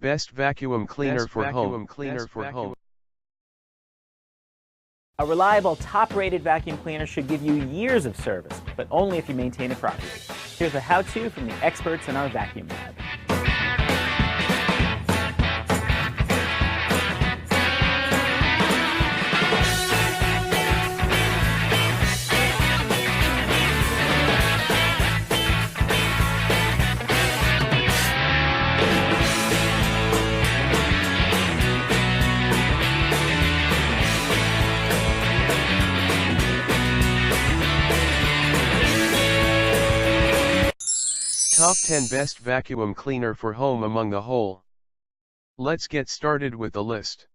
Best vacuum cleaner for home. A reliable, top-rated vacuum cleaner should give you years of service, but only if you maintain it properly. Here's a how-to from the experts in our vacuum lab. Top 10 Best Vacuum Cleaner for Home among the whole. Let's get started with the list.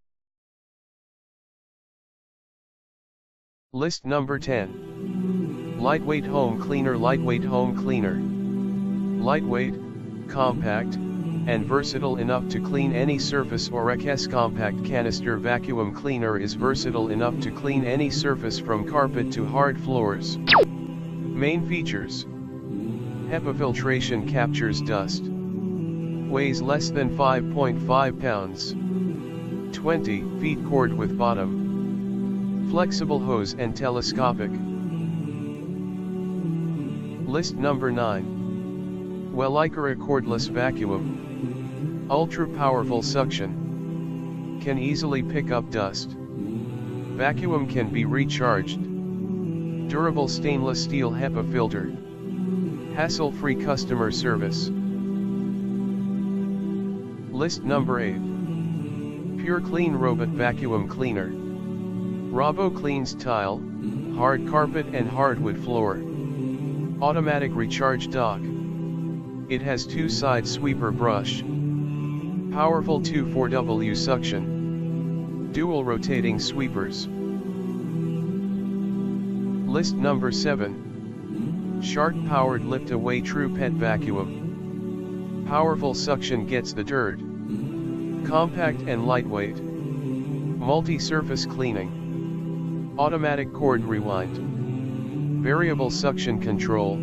List number 10. Lightweight Home Cleaner. Lightweight Home Cleaner. Lightweight, compact, and versatile enough to clean any surface. Oreck's compact canister vacuum cleaner is versatile enough to clean any surface from carpet to hard floors. Main features: HEPA filtration, captures dust. Weighs less than 5.5 pounds. 20 feet cord with bottom. Flexible hose and telescopic. List number 9. WELIKERA cordless vacuum. Ultra powerful suction. Can easily pick up dust. Vacuum can be recharged. Durable stainless steel HEPA filter. Hassle-free customer service. List number 8. PureClean robot vacuum cleaner. Robo cleans tile, hard carpet and hardwood floor. Automatic recharge dock. It has two-side sweeper brush. Powerful 2,4W suction. Dual rotating sweepers. List number 7. Shark-powered lift-away true pet vacuum. Powerful suction gets the dirt. Compact and lightweight. Multi-surface cleaning. Automatic cord rewind. Variable suction control.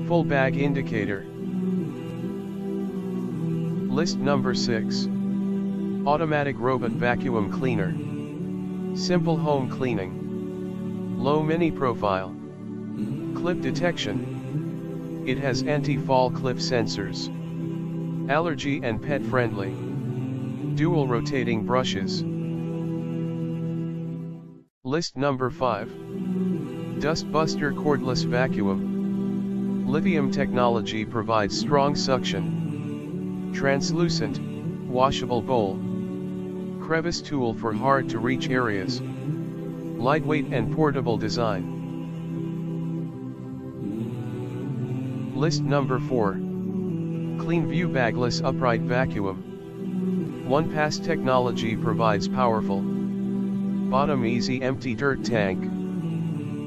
Full bag indicator. List number 6. Automatic robot vacuum cleaner. Simple home cleaning. Low mini profile. Clip detection. It has anti-fall clip sensors. Allergy and pet friendly. Dual rotating brushes. List number 5. Dustbuster cordless vacuum. Lithium technology provides strong suction. Translucent, washable bowl. Crevice tool for hard to reach areas. Lightweight and portable design. List number 4. CleanView Bagless upright vacuum. One-pass technology provides powerful. Bottom easy empty dirt tank.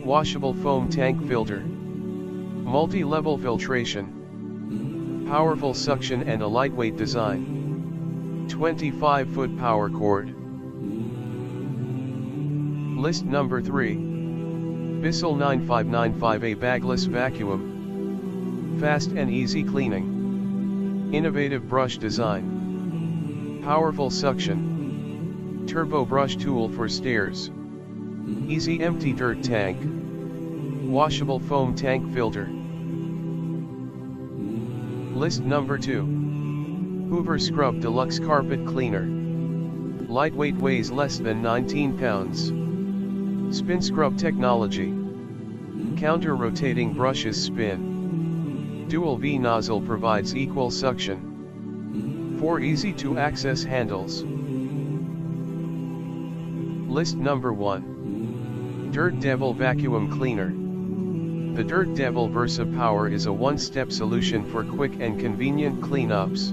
Washable foam tank filter. Multi-level filtration. Powerful suction and a lightweight design. 25-foot power cord. List number 3. Bissell 9595A Bagless vacuum. Fast and easy cleaning. Innovative brush design. Powerful suction. Turbo brush tool for stairs. Easy empty dirt tank. Washable foam tank filter. List number 2. Hoover Scrub Deluxe carpet cleaner. Lightweight, weighs less than 19 pounds. Spin scrub technology. Counter rotating brushes spin. Dual V nozzle provides equal suction. 4 easy to access handles. List number 1. Dirt Devil vacuum cleaner. The Dirt Devil Versa Power is a one-step solution for quick and convenient cleanups.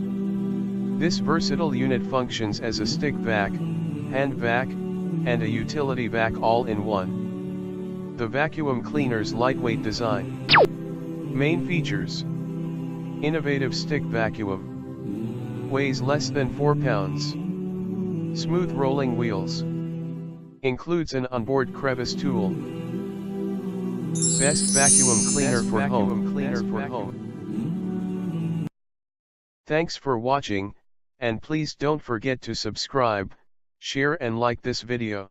This versatile unit functions as a stick vac, hand vac, and a utility vac all in one. The vacuum cleaner's lightweight design. Main features: innovative stick vacuum. Weighs less than 4 pounds. Smooth rolling wheels. Includes an onboard crevice tool. Best vacuum cleaner for home. Thanks for watching. And please don't forget to subscribe, share and like this video.